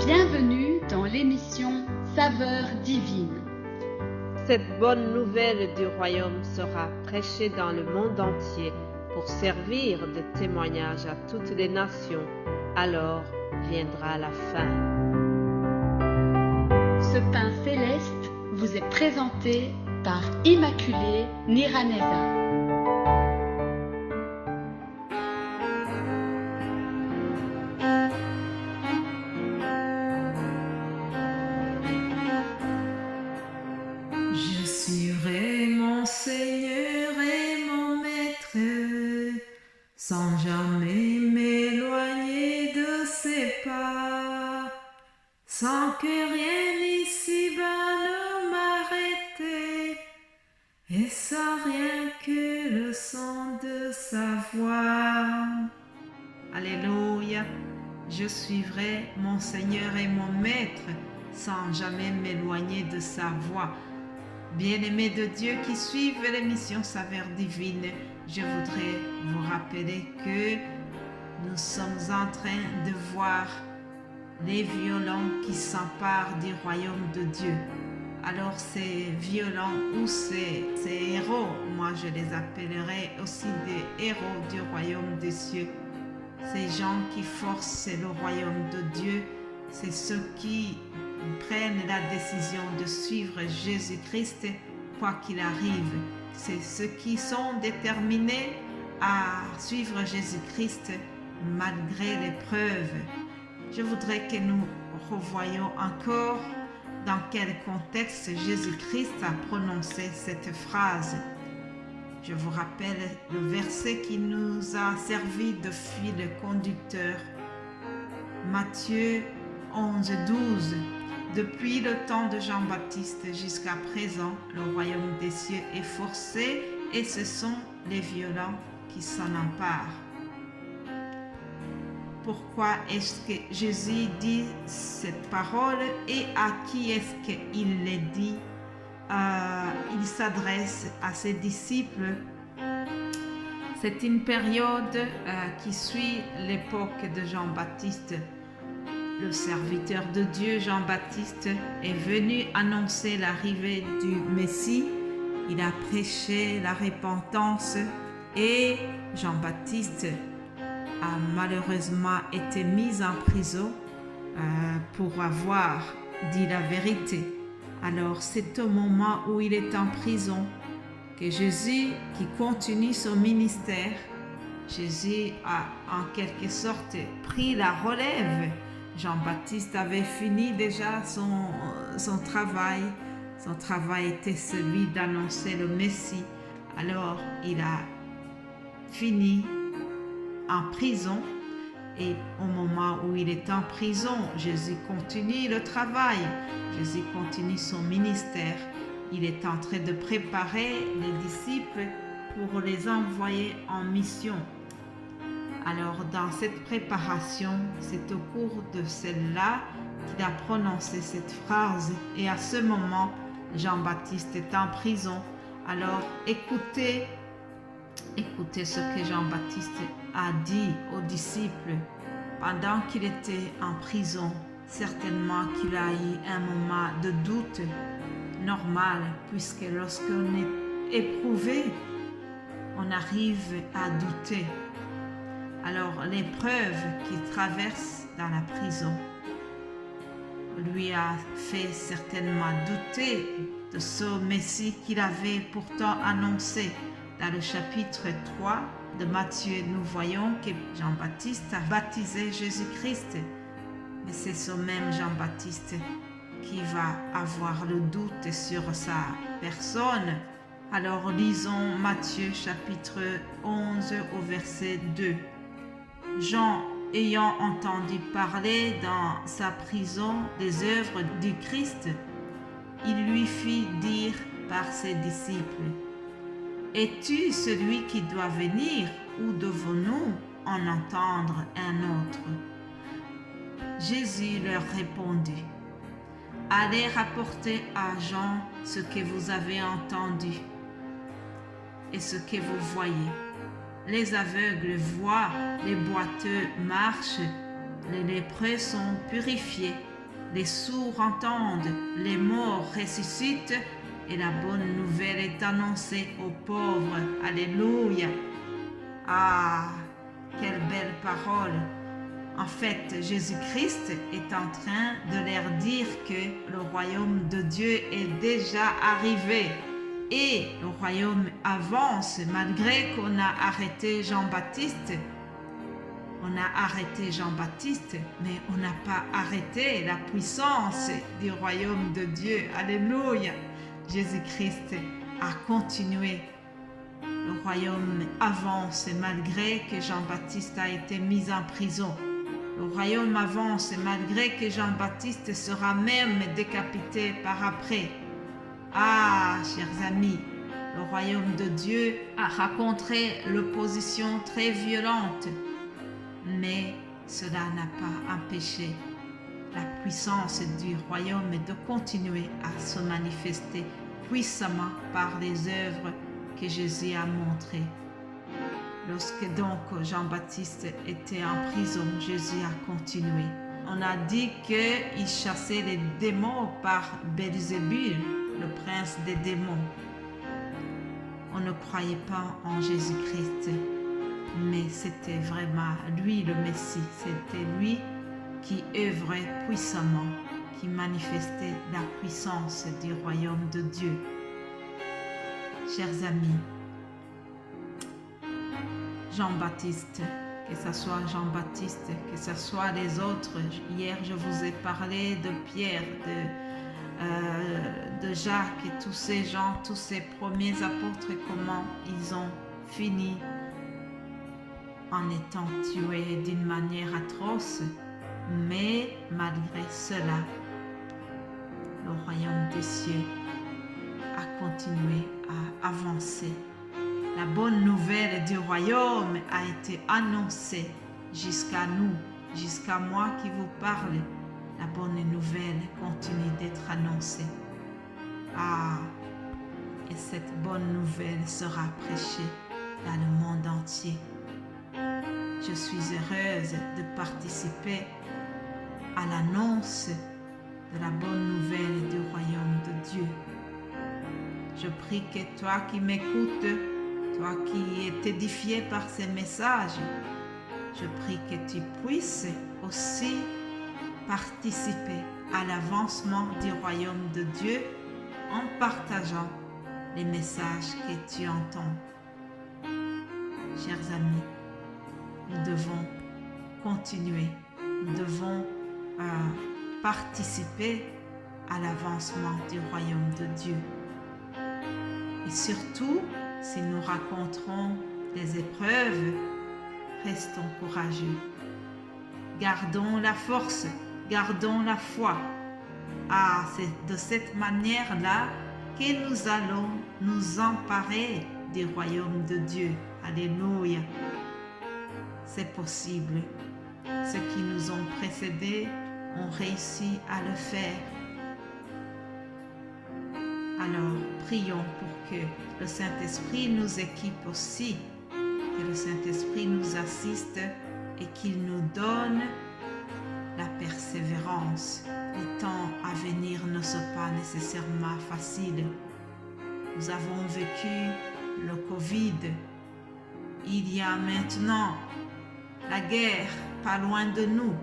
Bienvenue dans l'émission Saveurs divines. Cette bonne nouvelle du royaume sera prêchée dans le monde entier pour servir de témoignage à toutes les nations. Alors viendra la fin. Ce pain céleste vous est présenté par Immaculée Niraneza. Je suivrai mon Seigneur et mon Maître, sans jamais m'éloigner de ses pas, sans que rien ici-bas ne m'arrête, et sans rien que le son de sa voix. Alléluia, je suivrai mon Seigneur et mon Maître, sans jamais m'éloigner de sa voix. Bien-aimés de Dieu qui suivent l'émission Saveurs divines, je voudrais vous rappeler que nous sommes en train de voir les violents qui s'emparent du royaume de Dieu. Alors ces violents ou ces héros, moi je les appellerai aussi des héros du royaume des cieux. Ces gens qui forcent le royaume de Dieu, c'est ceux qui prennent la décision de suivre Jésus-Christ quoi qu'il arrive. C'est ceux qui sont déterminés à suivre Jésus-Christ malgré l'épreuve. Je voudrais que nous revoyions encore dans quel contexte Jésus-Christ a prononcé cette phrase. Je vous rappelle le verset qui nous a servi de fil conducteur. Matthieu 11, 12. Depuis le temps de Jean-Baptiste jusqu'à présent, le royaume des cieux est forcé et ce sont les violents qui s'en emparent. Pourquoi est-ce que Jésus dit cette parole et à qui est-ce qu'il les dit? Il s'adresse à ses disciples. C'est une période qui suit l'époque de Jean-Baptiste. Le serviteur de Dieu, Jean-Baptiste, est venu annoncer l'arrivée du Messie. Il a prêché la repentance et Jean-Baptiste a malheureusement été mis en prison pour avoir dit la vérité. Alors c'est au moment où il est en prison que Jésus, qui continue son ministère, Jésus a en quelque sorte pris la relève. Jean-Baptiste avait fini déjà son travail. Son travail était celui d'annoncer le Messie. Alors il a fini en prison. Et au moment où il est en prison, Jésus continue le travail. Jésus continue son ministère. Il est en train de préparer les disciples pour les envoyer en mission. Alors, dans cette préparation, c'est au cours de celle-là qu'il a prononcé cette phrase. Et à ce moment, Jean-Baptiste est en prison. Alors, écoutez ce que Jean-Baptiste a dit aux disciples pendant qu'il était en prison. Certainement qu'il a eu un moment de doute normal, puisque lorsqu'on est éprouvé, on arrive à douter. Alors l'épreuve qu'il traverse dans la prison lui a fait certainement douter de ce Messie qu'il avait pourtant annoncé. Dans le chapitre 3 de Matthieu, nous voyons que Jean-Baptiste a baptisé Jésus-Christ. Mais c'est ce même Jean-Baptiste qui va avoir le doute sur sa personne. Alors lisons Matthieu chapitre 11 au verset 2. Jean, ayant entendu parler dans sa prison des œuvres du Christ, il lui fit dire par ses disciples: Es-tu celui qui doit venir ou devons-nous en entendre un autre? Jésus leur répondit: Allez rapporter à Jean ce que vous avez entendu et ce que vous voyez. Les aveugles voient, les boiteux marchent, les lépreux sont purifiés, les sourds entendent, les morts ressuscitent et la bonne nouvelle est annoncée aux pauvres. Alléluia! Ah, quelle belle parole! En fait, Jésus-Christ est en train de leur dire que le royaume de Dieu est déjà arrivé et le royaume avance malgré qu'on a arrêté Jean-Baptiste. On a arrêté Jean-Baptiste, mais on n'a pas arrêté la puissance du royaume de Dieu. Alléluia! Jésus-Christ a continué. Le royaume avance malgré que Jean-Baptiste a été mis en prison. Le royaume avance malgré que Jean-Baptiste sera même décapité par après. Ah, chers amis, le royaume de Dieu a rencontré l'opposition très violente, mais cela n'a pas empêché la puissance du royaume de continuer à se manifester puissamment par les œuvres que Jésus a montrées. Lorsque donc Jean-Baptiste était en prison, Jésus a continué. On a dit qu'il chassait les démons par Belzébul, le prince des démons. On ne croyait pas en Jésus-Christ, mais c'était vraiment lui le Messie. C'était lui qui œuvrait puissamment, qui manifestait la puissance du royaume de Dieu. Chers amis, Jean-Baptiste, que ce soit Jean-Baptiste, que ce soit les autres. Hier, je vous ai parlé de Pierre, de Jacques et tous ces gens, tous ces premiers apôtres, comment ils ont fini en étant tués d'une manière atroce. Mais malgré cela, le royaume des cieux a continué à avancer. La bonne nouvelle du royaume a été annoncée jusqu'à nous, jusqu'à moi qui vous parle. La bonne nouvelle continue d'être annoncée. Ah, et cette bonne nouvelle sera prêchée dans le monde entier. Je suis heureuse de participer à l'annonce de la bonne nouvelle du royaume de Dieu. Je prie que toi qui m'écoutes, toi qui es édifié par ces messages, je prie que tu puisses aussi participer à l'avancement du royaume de Dieu en partageant les messages que tu entends. Chers amis, nous devons continuer, nous devons participer à l'avancement du royaume de Dieu. Et surtout, si nous rencontrons des épreuves, restons courageux. Gardons la force, gardons la foi. Ah, c'est de cette manière-là que nous allons nous emparer du royaume de Dieu. Alléluia. C'est possible. Ceux qui nous ont précédés ont réussi à le faire. Alors, prions pour que le Saint-Esprit nous équipe aussi, que le Saint-Esprit nous assiste et qu'il nous donne la persévérance. Les temps à venir ne sont pas nécessairement faciles. Nous avons vécu le Covid. Il y a maintenant la guerre pas loin de nous.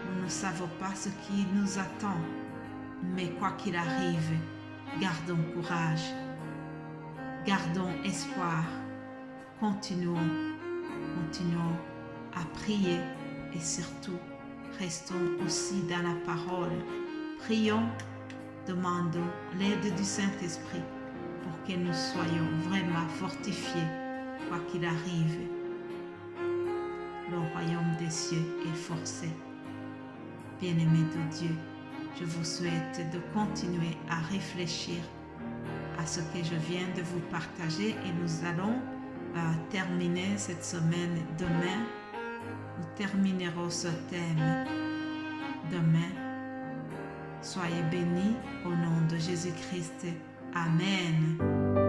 Nous ne savons pas ce qui nous attend. Mais quoi qu'il arrive, gardons courage. Gardons espoir. Continuons à prier et surtout, restons aussi dans la parole. Prions, demandons l'aide du Saint-Esprit pour que nous soyons vraiment fortifiés, quoi qu'il arrive. Le royaume des cieux est forcé. Bien-aimés de Dieu, je vous souhaite de continuer à réfléchir à ce que je viens de vous partager et nous allons terminer cette semaine demain. Nous terminerons ce thème demain. Soyez bénis au nom de Jésus-Christ. Amen.